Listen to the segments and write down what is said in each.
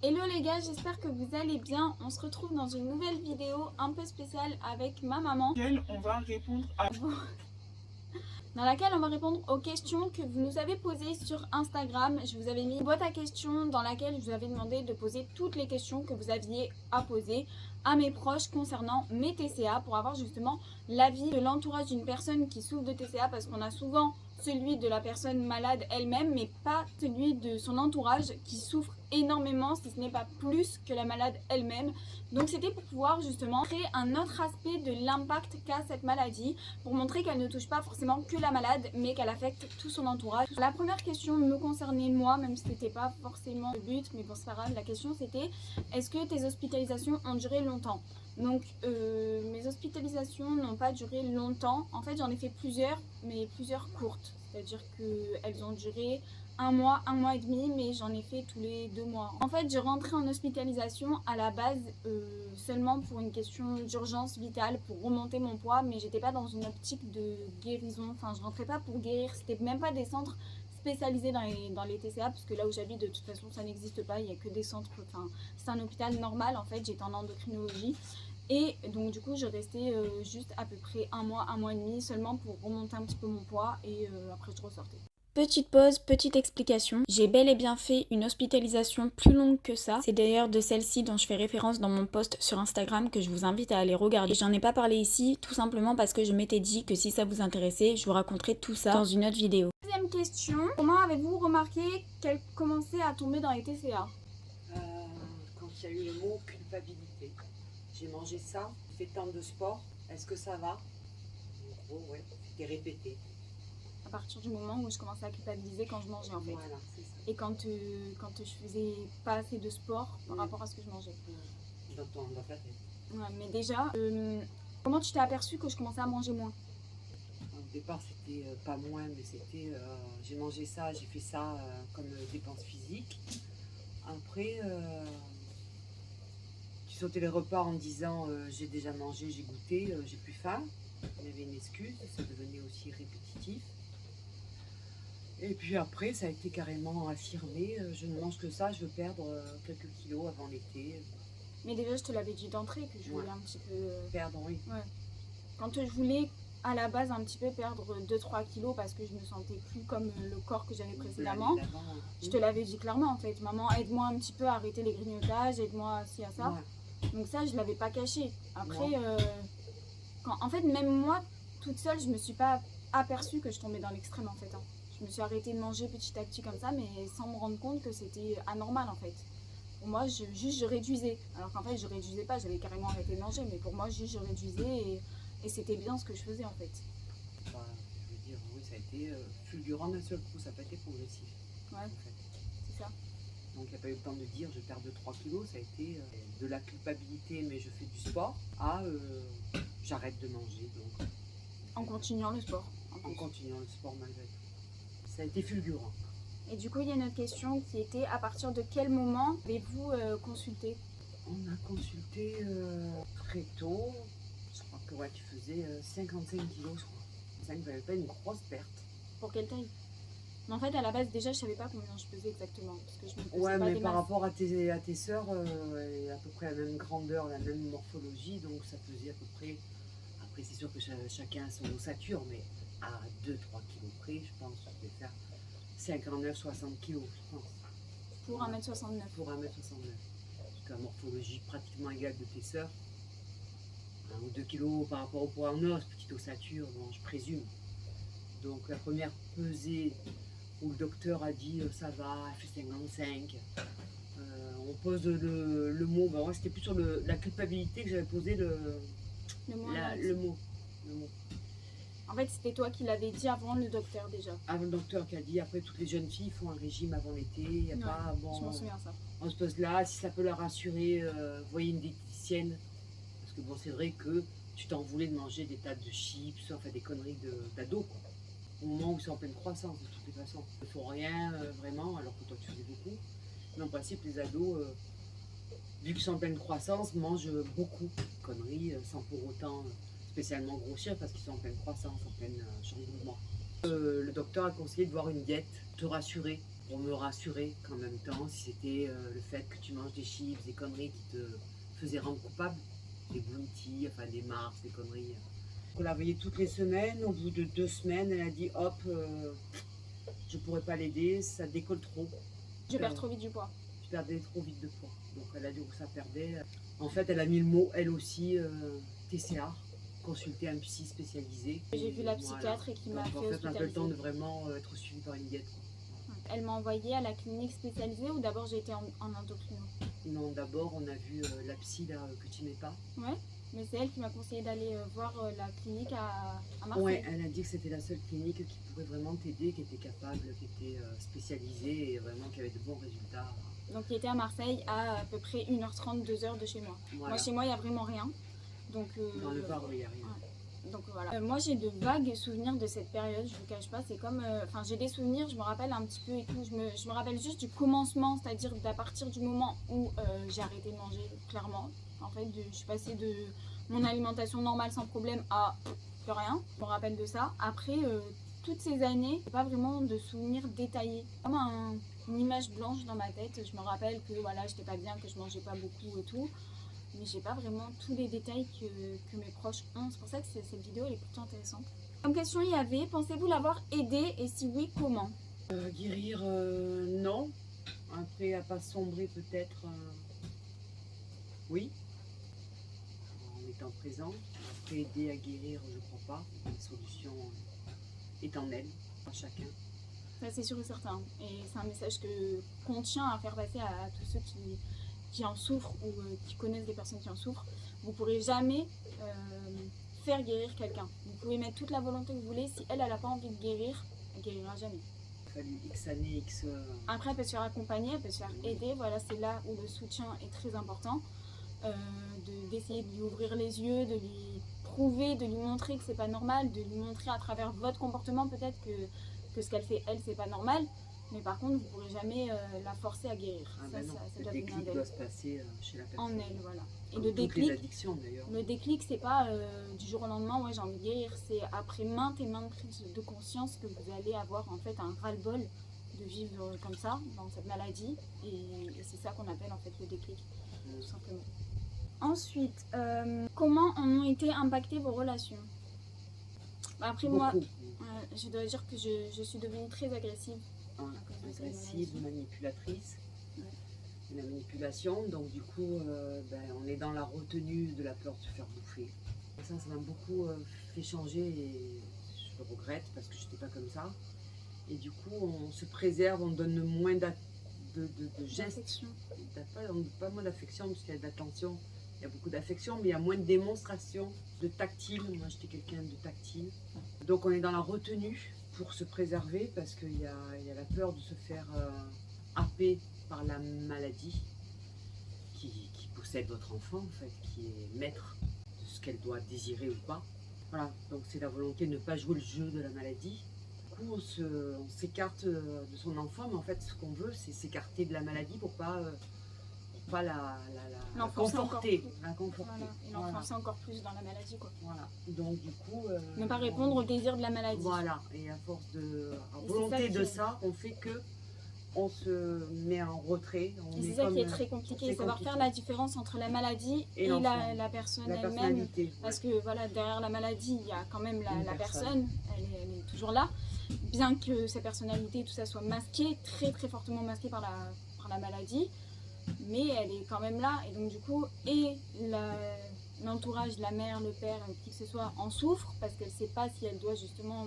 Hello les gars, j'espère que vous allez bien. On se retrouve dans une nouvelle vidéo un peu spéciale avec ma maman. On va répondre à Dans laquelle on va répondre aux questions que vous nous avez posées sur Instagram. Je vous avais mis une boîte à questions dans laquelle je vous avais demandé de poser toutes les questions que vous aviez à poser à mes proches concernant mes TCA pour avoir justement l'avis de l'entourage d'une personne qui souffre de TCA, parce qu'on a souvent celui de la personne malade elle-même mais pas celui de son entourage qui souffre énormément, si ce n'est pas plus que la malade elle-même. Donc c'était pour pouvoir justement créer un autre aspect de l'impact qu'a cette maladie, pour montrer qu'elle ne touche pas forcément que la malade mais qu'elle affecte tout son entourage. La première question me concernait moi, même si c'était pas forcément le but, mais bon c'est pas grave. La question c'était: est-ce que tes hospitalisations ont duré longtemps? Donc mes hospitalisations n'ont pas duré longtemps. En fait j'en ai fait plusieurs, mais plusieurs courtes. C'est-à-dire qu'elles ont duré un mois et demi, mais j'en ai fait tous les 2 mois. En fait, je rentrais en hospitalisation à la base seulement pour une question d'urgence vitale, pour remonter mon poids, mais j'étais pas dans une optique de guérison. Enfin, je rentrais pas pour guérir. C'était même pas des centres spécialisés dans les TCA, parce que là où j'habite, de toute façon, ça n'existe pas. Il y a que des centres. Enfin, c'est un hôpital normal. En fait, j'étais en endocrinologie. Et donc du coup je restais juste à peu près un mois et demi seulement pour remonter un petit peu mon poids, et après je ressortais. Petite pause, petite explication. J'ai bel et bien fait une hospitalisation plus longue que ça. C'est d'ailleurs de celle-ci dont je fais référence dans mon post sur Instagram, que je vous invite à aller regarder. J'en ai pas parlé ici tout simplement parce que je m'étais dit que si ça vous intéressait, je vous raconterai tout ça dans une autre vidéo. Deuxième question, comment avez-vous remarqué qu'elle commençait à tomber dans les TCA? Quand il y a eu le mot culpabilité. J'ai mangé ça, fait tant de sport, est-ce que ça va? En gros, ouais, c'était répété. À partir du moment où je commençais à culpabiliser quand je mangeais en fait. Voilà, c'est ça. Et quand je faisais pas assez de sport par rapport à ce que je mangeais. Dans ta tête. Ouais, mais déjà, comment tu t'es aperçu que je commençais à manger moins? Au départ, c'était pas moins, mais c'était j'ai mangé ça, j'ai fait ça comme dépense physique. Après, tu sautais les repas en disant j'ai déjà mangé, j'ai goûté, j'ai plus faim. Il y avait une excuse, ça devenait aussi répétitif. Et puis après, ça a été carrément affirmé, je ne mange que ça, je veux perdre quelques kilos avant l'été. Mais déjà, je te l'avais dit d'entrée que je voulais un petit peu... Perdre, oui. Ouais. Quand je voulais à la base un petit peu perdre 2-3 kilos parce que je me sentais plus comme le corps que j'avais précédemment, je te l'avais dit clairement en fait: maman, aide-moi un petit peu à arrêter les grignotages, aide-moi ci à ça. Ouais. Donc ça, je l'avais pas caché. Après, en fait, même moi, toute seule, je me suis pas aperçue que je tombais dans l'extrême en fait. Hein. Je me suis arrêtée de manger petit à petit comme ça, mais sans me rendre compte que c'était anormal en fait. Pour moi, je réduisais. Alors qu'en fait, je réduisais pas, j'avais carrément arrêté de manger, mais pour moi, juste je réduisais, et c'était bien ce que je faisais en fait. Enfin, je veux dire, oui, ça a été fulgurant d'un seul coup, ça n'a pas été progressif. Ouais, en fait. C'est ça. Donc il n'y a pas eu le temps de dire je perds 2-3 kilos, ça a été de la culpabilité, mais je fais du sport, à j'arrête de manger. Donc, en continuant le sport. En continuant le sport malgré tout. Ça a été fulgurant. Et du coup, il y a une autre question qui était: à partir de quel moment avez-vous consulté? On a consulté très tôt. Je crois que ouais, tu faisais 55 kilos, je crois. Ça ne valait pas une grosse perte. Pour quelle taille? Mais en fait, à la base, déjà, je savais pas combien je pesais exactement. Parce que je me pesais ouais, pas mais des par masses. rapport à tes sœurs, à peu près la même grandeur, la même morphologie, donc ça faisait à peu près. Après, c'est sûr que chacun a son ossature, mais à 2-3 kilos près, je pense que je vais faire 59-60 kilos, je pense. Pour 1m69. Pour 1m69. Donc la morphologie pratiquement égale de tes sœurs. 1 ou 2 kilos par rapport au poids en os, petite ossature, bon, je présume. Donc la première pesée où le docteur a dit ça va, elle fait 55. On pose le mot, ben, moi c'était plus sur la culpabilité que j'avais posé le mot. En fait, c'était toi qui l'avais dit avant le docteur déjà. Avant le docteur qui a dit après toutes les jeunes filles font un régime avant l'été, il n'y a pas bon. Je m'en souviens ça. On se pose là, si ça peut la rassurer, voyez une diététicienne. Parce que bon, c'est vrai que tu t'en voulais de manger des tas de chips, enfin des conneries d'ado, quoi. Au moment où ils sont en pleine croissance, de toutes les façons. Ils ne font rien vraiment, alors que toi tu faisais beaucoup. Mais en principe, les ados, vu qu'ils sont en pleine croissance, mangent beaucoup de conneries sans pour autant spécialement grossir, parce qu'ils sont en pleine croissance, en plein changement. Le docteur a conseillé de voir une diète, te rassurer. pour me rassurer qu'en même temps, si c'était le fait que tu manges des chips, des conneries qui te faisaient rendre coupable, des bounties, enfin des Mars, des conneries. On la voyait toutes les semaines, au bout de 2 semaines, elle a dit hop, je pourrais pas l'aider, ça décolle trop. Je perds trop vite du poids. Je perdais trop vite de poids. Donc elle a dit que ça perdait. En fait, elle a mis le mot, elle aussi, TCA, consulter un psy spécialisé. J'ai vu la psychiatre et qui m'a fait hospitaliser. En fait, on a pas le temps de hospitaliser. vraiment être suivi par une diète. Quoi. Elle m'a envoyée à la clinique spécialisée ou d'abord j'ai été en endocrino? Non, d'abord, on a vu la psy là, que tu n'es pas. Ouais, mais c'est elle qui m'a conseillé d'aller voir la clinique à Marseille. Ouais, elle a dit que c'était la seule clinique qui pouvait vraiment t'aider, qui était capable, qui était spécialisée et vraiment qui avait de bons résultats. Donc qui était à Marseille à peu près 1h30, 2h de chez moi. Voilà. Moi chez moi il n'y a vraiment rien. Donc, dans le Var, il n'y a rien. Ouais. Donc voilà. Moi j'ai de vagues souvenirs de cette période, je vous cache pas, c'est comme... Enfin j'ai des souvenirs, je me rappelle un petit peu et tout, je me rappelle juste du commencement, c'est-à-dire d'à partir du moment où j'ai arrêté de manger, clairement. En fait, je suis passée de mon alimentation normale sans problème à plus rien. Je me rappelle de ça. Après, toutes ces années, pas vraiment de souvenirs détaillés. Comme une image blanche dans ma tête. Je me rappelle que voilà, j'étais pas bien, que je mangeais pas beaucoup et tout. Mais j'ai pas vraiment tous les détails que mes proches ont. C'est pour ça que cette vidéo elle est plutôt intéressante. Comme question, il y avait, pensez-vous l'avoir aidé et si oui, comment? Guérir, non. Après, à pas sombrer peut-être, oui. En étant présent. Après, aider à guérir, je crois pas. La solution est en elle, à chacun. Ça c'est sûr et certain. Et c'est un message qu'on tient à faire passer à tous ceux qui en souffrent ou qui connaissent des personnes qui en souffrent. Vous ne pourrez jamais faire guérir quelqu'un. Vous pouvez mettre toute la volonté que vous voulez. Si elle n'a pas envie de guérir, elle ne guérira jamais. Il a fallu X années, X... Après, elle peut se faire accompagner, elle peut se faire aider. Voilà, c'est là où le soutien est très important. D'essayer de lui ouvrir les yeux, de lui prouver, de lui montrer que c'est pas normal, de lui montrer à travers votre comportement peut-être que ce qu'elle fait, elle, c'est pas normal. Mais par contre, vous ne pourrez jamais la forcer à guérir. Ah ça, ben non, ça le doit venir déclic d'elle. doit se passer chez la personne. En elle, voilà. Et Comme le toutes les déclic, addictions d'ailleurs. le déclic, c'est pas du jour au lendemain, ouais, j'ai envie de guérir. C'est après maintes et maintes prises de conscience que vous allez avoir en fait un ras-le-bol de vivre comme ça, dans cette maladie. Et c'est ça qu'on appelle en fait le déclic, tout simplement. Ensuite, comment en ont été impactées vos relations? Après moi, je dois dire que je suis devenue très agressive. Agressive, manipulatrice. Ouais. La manipulation, donc du coup, on est dans la retenue de la peur de se faire bouffer. Et ça m'a beaucoup fait changer et je le regrette parce que je n'étais pas comme ça. Et du coup, on se préserve, on donne moins de gestes. Pas moins d'affection, parce qu'il y a d'attention. Il y a beaucoup d'affection, mais il y a moins de démonstration, de tactile. Moi, j'étais quelqu'un de tactile. Donc, on est dans la retenue pour se préserver parce qu'il y a la peur de se faire happer par la maladie qui possède votre enfant, en fait, qui est maître de ce qu'elle doit désirer ou pas. Voilà, donc c'est la volonté de ne pas jouer le jeu de la maladie. Du coup, on s'écarte de son enfant, mais en fait, ce qu'on veut, c'est s'écarter de la maladie pour pas la conforter. Voilà, et l'enfoncer encore plus dans la maladie, quoi. Voilà. Donc du coup... ne pas répondre au désir de la maladie. Voilà, et à force à volonté de ça, on fait que on se met en retrait. Et c'est ça qui est très compliqué, savoir faire la différence entre la maladie et la personne elle-même. Parce que voilà, derrière la maladie, il y a quand même la personne, elle est toujours là. Bien que sa personnalité, tout ça soit masqué, très très fortement masqué par la maladie. Mais elle est quand même là, et donc du coup, l'entourage, la mère, le père, qui que ce soit, en souffre, parce qu'elle ne sait pas si elle doit justement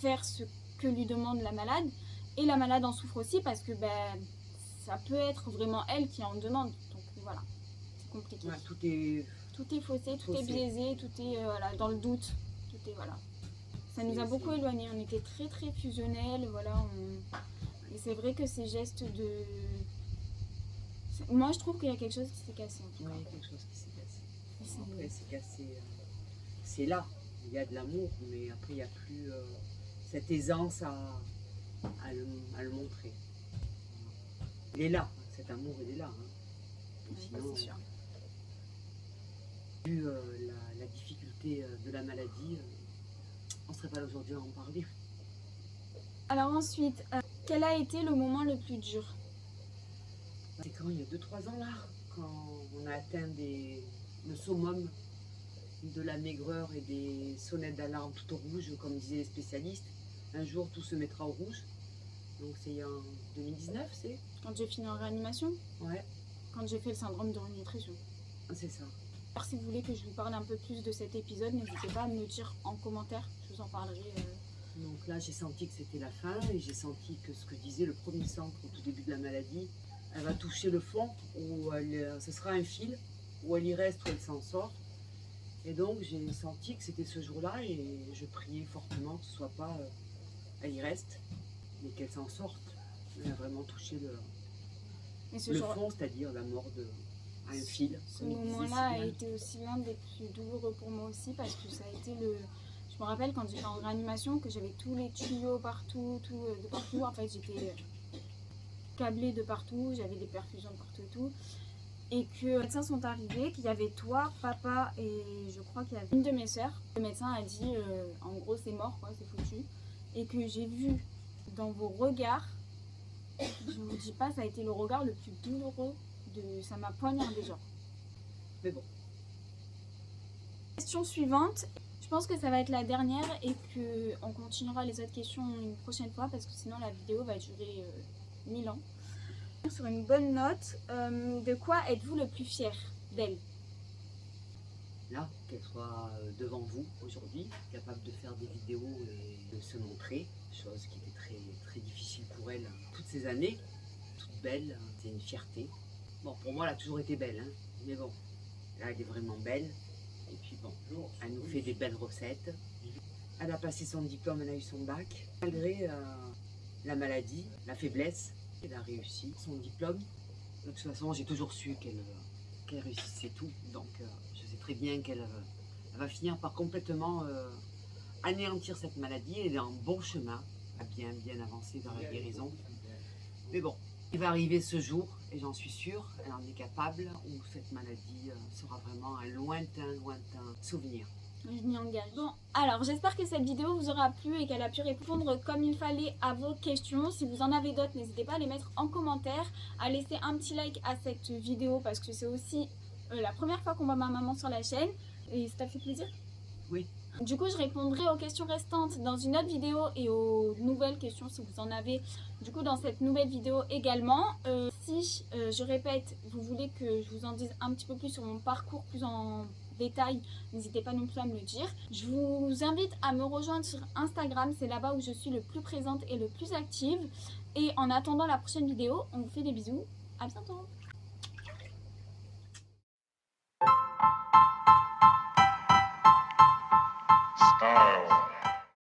faire ce que lui demande la malade, et la malade en souffre aussi, parce que ça peut être vraiment elle qui en demande, donc voilà, c'est compliqué. Ouais, tout est faussé, tout est biaisé, tout est dans le doute, tout est voilà. Ça nous a beaucoup éloignés, on était très très fusionnels, voilà, et c'est vrai que ces gestes de... Moi, je trouve qu'il y a quelque chose qui s'est cassé. En tout cas. Oui, il y a quelque chose qui s'est cassé. Après, c'est cassé. C'est là. Il y a de l'amour, mais après, il n'y a plus cette aisance à le montrer. Il est là. Cet amour, il est là. Hein. Oui, sinon, c'est sûr. Vu la difficulté de la maladie, on ne serait pas là aujourd'hui à en parler. Alors ensuite, Quel a été le moment le plus dur? C'est quand il y a 2-3 ans là, quand on a atteint le summum de la maigreur et des sonnettes d'alarme tout au rouge, comme disaient les spécialistes. Un jour, tout se mettra au rouge. Donc c'est en 2019, c'est? Quand j'ai fini en réanimation? Ouais, Quand j'ai fait le syndrome de renutrition. c'est ça. Alors, si vous voulez que je vous parle un peu plus de cet épisode, n'hésitez pas à me le dire en commentaire. Je vous en parlerai. Donc là, j'ai senti que c'était la fin et j'ai senti que ce que disait le premier centre au tout début de la maladie, elle va toucher le fond, où ce sera un fil, où elle y reste, où elle s'en sort. Et donc j'ai senti que c'était ce jour-là et je priais fortement que ce soit pas elle y reste, mais qu'elle s'en sorte. Elle a vraiment touché Et ce le jour, fond, c'est-à-dire la mort à un fil. ce comme il disait moment-là si a bien. été aussi l'un des plus douloureux pour moi aussi parce que ça a été le. Je me rappelle quand j'étais en réanimation que j'avais tous les tuyaux partout, tout de partout. En fait, j'étais câblée de partout, j'avais des perfusions de partout et tout. Et que les médecins sont arrivés, qu'il y avait toi, papa et je crois qu'il y avait une de mes sœurs. Le médecin a dit en gros c'est mort, quoi, c'est foutu. Et que j'ai vu dans vos regards, je vous dis pas, ça a été le regard le plus douloureux, ça m'a poignardé genre. Mais bon, Question suivante, je pense que ça va être la dernière et qu'on continuera les autres questions une prochaine fois parce que sinon la vidéo va durer 1000 ans. Sur une bonne note, de quoi êtes-vous le plus fier d'elle? là, qu'elle soit devant vous aujourd'hui, capable de faire des vidéos et de se montrer, chose qui était très, très difficile pour elle toutes ces années, toute belle, c'est une fierté. Bon, pour moi, elle a toujours été belle, hein, mais bon, là, elle est vraiment belle. Et puis bon, elle nous fait des belles recettes. Elle a passé son diplôme, elle a eu son bac. Malgré la maladie, la faiblesse, elle a réussi son diplôme. De toute façon, j'ai toujours su qu'elle réussissait tout. Donc, je sais très bien qu'elle va finir par complètement anéantir cette maladie. Elle est en bon chemin, à bien avancer vers la guérison. Mais bon, il va arriver ce jour, et j'en suis sûre, elle en est capable, où cette maladie sera vraiment un lointain souvenir. Je m'y engage. Bon, alors j'espère que cette vidéo vous aura plu et qu'elle a pu répondre comme il fallait à vos questions. Si vous en avez d'autres, n'hésitez pas à les mettre en commentaire, à laisser un petit like à cette vidéo parce que c'est aussi la première fois qu'on voit ma maman sur la chaîne et ça t'a fait plaisir? Oui. Du coup, je répondrai aux questions restantes dans une autre vidéo et aux nouvelles questions si vous en avez du coup dans cette nouvelle vidéo également. Si, je répète, vous voulez que je vous en dise un petit peu plus sur mon parcours plus en détail, n'hésitez pas non plus à me le dire. Je vous invite à me rejoindre sur Instagram, c'est là-bas où je suis le plus présente et le plus active. Et en attendant la prochaine vidéo, on vous fait des bisous, à bientôt. Style.